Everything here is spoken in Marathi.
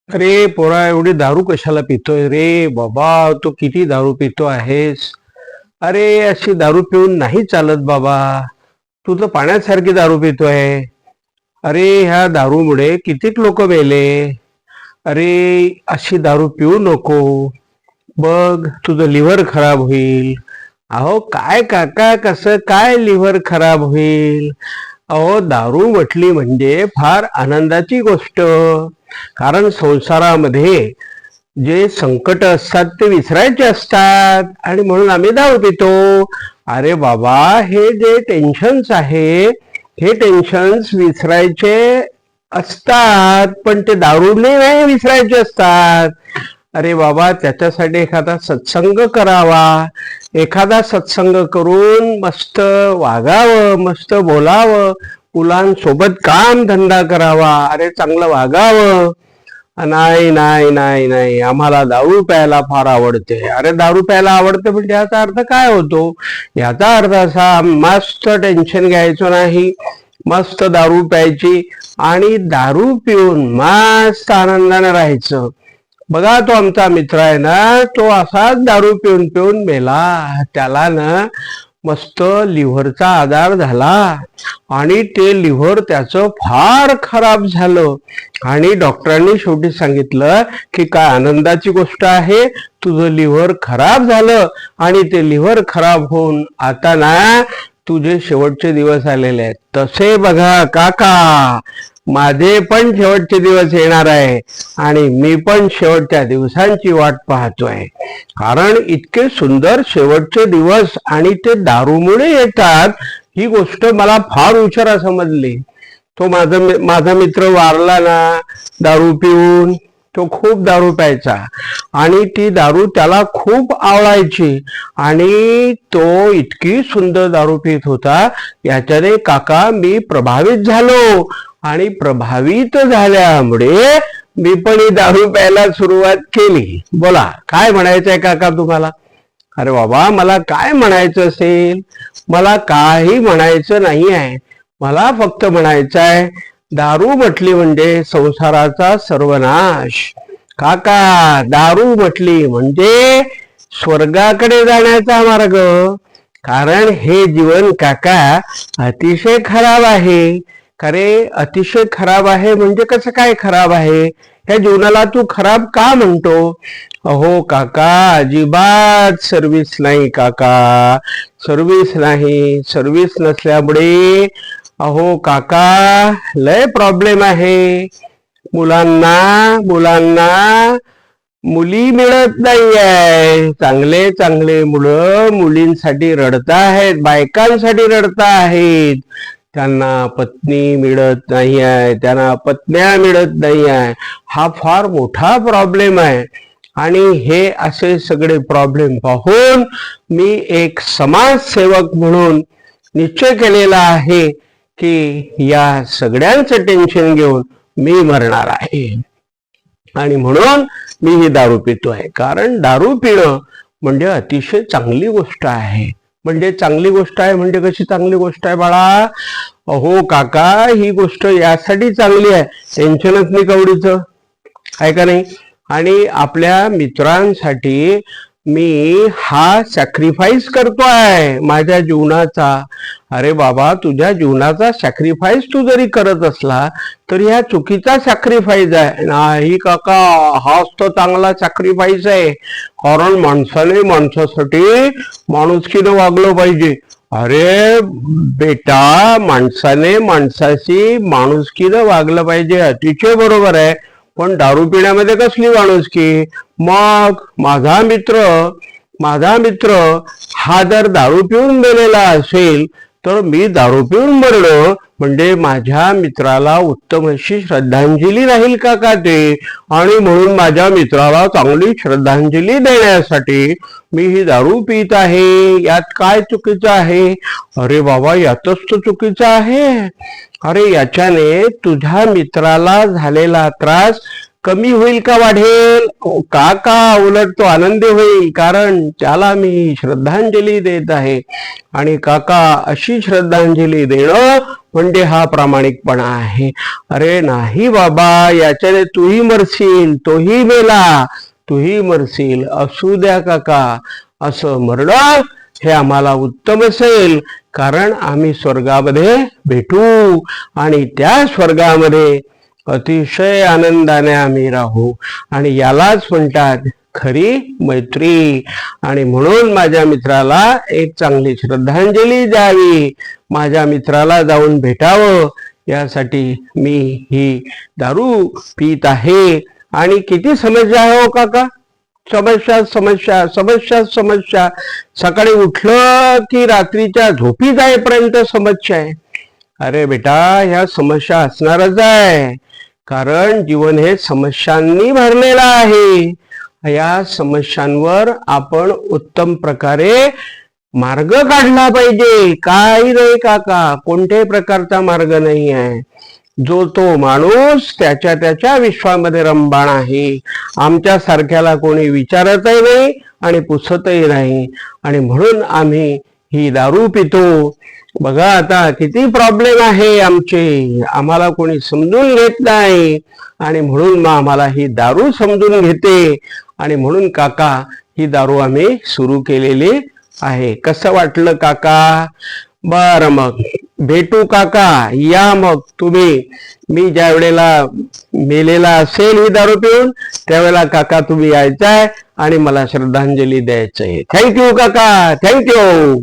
अरे पोरा, एवढी दारू कशाला पितोय रे बाबा? तू किती दारू पितो आहेस? अरे अशी दारू पिऊन नाही चालत बाबा. तू तर पाण्यासारखी दारू पितोय. अरे ह्या दारूमुळे कितीक लोक मेले. अरे अशी दारू पिऊ नको. बघ तुझं लिव्हर खराब होईल. अहो काय काका, कसं काय लिव्हर खराब होईल? अहो दारू म्हटली म्हणजे फार आनंदाची गोष्ट. कारण संसारामध्ये जे संकट असतात ते विसरायचे असतात आणि म्हणून आम्ही दारू पितो. अरे बाबा, हे जे टेन्शन्स आहे, हे टेन्शन्स विसरायचे असतात, पण ते दारूने नाही विसरायचे असतात. अरे बाबा, त्याच्यासाठी एखादा सत्संग करावा. एखादा सत्संग करून मस्त वागावं, मस्त बोलावं, मुलांसोबत काम धंदा करावा. अरे चांगलं वागावं. नाही नाही नाही नाही, आम्हाला दारू प्यायला फार आवडते. अरे दारू प्यायला आवडते म्हणजे याचा अर्थ काय होतो? याचा अर्थ असा, मस्त टेन्शन घ्यायचं नाही, मस्त दारू प्यायची आणि दारू पिऊन मस्त आनंदाने राहायचं. बघा, तो आमचा मित्र आहे ना, तो असाच दारू पिऊन पिऊन मेला. त्याला ना मस्त लिव्हरचा आजार झाला आणि ते लिव्हर त्याचं फार खराब झालं आणि डॉक्टरांनी शेवटी सांगितलं की काय आनंदाची गोष्ट आहे, तुझं लिव्हर खराब झालं आणि ते लिव्हर खराब होऊन आता ना तुझे शेवटचे दिवस आलेले आहेत. तसे बघा काका, माझे पण शेवटचे दिवस येणार आहे आणि मी पण शेवटच्या दिवसांची वाट पाहतोय. कारण इतके सुंदर शेवटचे दिवस आणि ते दारूमुळे येतात, ही गोष्ट मला फार उशिरा समजली. तो माझा मित्र वारला ना दारू पिऊन. तो खूप दारू प्यायचा आणि ती दारू त्याला खूप आवडायची आणि तो इतकी सुंदर दारू पित होता. याच्याने काका मी प्रभावित झालो आणि प्रभावित झाल्यामुळे मी पण ही दारू प्यायला सुरुवात केली. बोला, काय म्हणायचंय काका तुम्हाला? अरे बाबा, मला काय म्हणायचं असेल? मला काही म्हणायचं नाही आहे. मला फक्त म्हणायचं आहे, दारू म्हटली म्हणजे संसाराचा सर्वनाश. काका, दारू म्हटली म्हणजे स्वर्गाकडे जाण्याचा मार्ग. कारण हे जीवन काका अतिशय खराब आहे. खरे, अतिशय खराब आहे म्हणजे कसं काय खराब आहे? ह्या जीवनाला तू खराब का म्हणतो? अहो काका, अजिबात सर्विस नाही काका, सर्विस नाही. सर्विस नसल्यामुळे अहो काका लय प्रॉब्लेम आहे. मुलांना मुलांना मुली मिळत नाही आहे. चांगले चांगले मुलं मुलींसाठी रडत आहेत, बायकांसाठी रडत आहेत. त्यांना पत्नी मिळत नाही आहे, त्यांना पत्न्या मिळत नाही आहे. हा फार मोठा प्रॉब्लेम आहे आणि हे असे सगळे प्रॉब्लेम पाहून मी एक समाजसेवक म्हणून निश्चय केलेला आहे की या सगळ्यांचं टेन्शन घेऊन मी मरणार आहे आणि म्हणून मी ही दारू पितो आहे. कारण दारू पिणं म्हणजे अतिशय चांगली गोष्ट आहे. म्हणजे चांगली गोष्ट आहे म्हणजे कशी चांगली गोष्ट आहे बाळा? अहो काका, ही गोष्ट यासाठी चांगली आहे, टेन्शनच नाही कवडीचं, आहे का नाही? आणि आपल्या मित्रांसाठी मी हा सॅक्रिफाईस करतोय माझ्या जीवनाचा. अरे बाबा, तुझ्या जीवनाचा सॅक्रिफाईस तू जरी करत असला तरी हा चुकीचा सॅक्रिफाईस आहे. नाही काका, हाच तो चांगला सॅक्रिफाईस आहे. कारण माणसाने माणसासाठी माणुसकीनं वागलं पाहिजे. अरे बेटा, माणसाने माणसाशी माणुसकीनं वागलं पाहिजे, अतिशय बरोबर आहे. पण दारू पिण्यामध्ये कसली माणुसकी? मग माझा मित्र हा जर दारू पिऊन गेलेला असेल तर मी दारू पिऊन मरणं म्हणजे माझ्या मित्राला उत्तम अशी श्रद्धांजली राहील काका ते. आणि म्हणून माझ्या मित्राला चांगली श्रद्धांजली देण्यासाठी मी ही दारू पित आहे. यात काय चुकीचं आहे? अरे बाबा, यातच तर चुकीचं आहे. अरे याच्याने तुझ्या मित्राला झालेला त्रास कमी होईल का वाढेल? काका, उलट तो आनंदी होईल, कारण त्याला मी श्रद्धांजली देत आहे. आणि काका, अशी श्रद्धांजली देणं म्हणजे हा प्रामाणिकपणा आहे. अरे नाही बाबा, याच्याने तूही मरशील, तोही मेला, तूही मरशील, असू द्या काका, असं मरणं हे आम्हाला उत्तम असेल, कारण आम्ही स्वर्गामध्ये भेटू आणि त्या स्वर्गामध्ये अतिशय आनंदाने आम्ही राहू. आणि यालाच म्हणतात खरी मैत्री. आणि म्हणून माझ्या मित्राला एक चांगली श्रद्धांजली द्यावी, माझ्या मित्राला जाऊन भेटावं, यासाठी मी ही दारू पीत आहे. आणि किती समस्या आहे हो काका, समस्या समस्या समस्या समस्या, सकाळी उठलं की रात्रीच्या झोपी जाईपर्यंत समस्या आहे. अरे बेटा, ह्या समस्या असणारच आहे, कारण जीवन हे समस्यांनी भरलेलं आहे. या समस्यांवर आपण उत्तम प्रकारे मार्ग काढला पाहिजे. काही नाही काका, कोणत्याही प्रकारचा मार्ग नाही आहे. जो तो माणूस त्याच्या त्याच्या विश्वामध्ये रममाण आहे. आमच्या सारख्याला कोणी विचारतही नाही आणि पुसतही नाही, आणि म्हणून आम्ही ही दारू पितो. बघा आता किती प्रॉब्लेम आहे आमचे, आम्हाला कोणी समजून घेत नाही, आणि म्हणून मग आम्हाला ही दारू समजून घेते. आणि म्हणून काका ही दारू आम्ही सुरू केलेली आहे. कसं वाटलं काका? बर, मग भेटू काका, या मग तुम्ही. मी ज्या वेळेला मेलेला असेल ही दारू पिऊन, त्यावेळेला काका तुम्ही यायचाय आणि मला श्रद्धांजली द्यायचंय. थँक्यू काका, थँक्यू.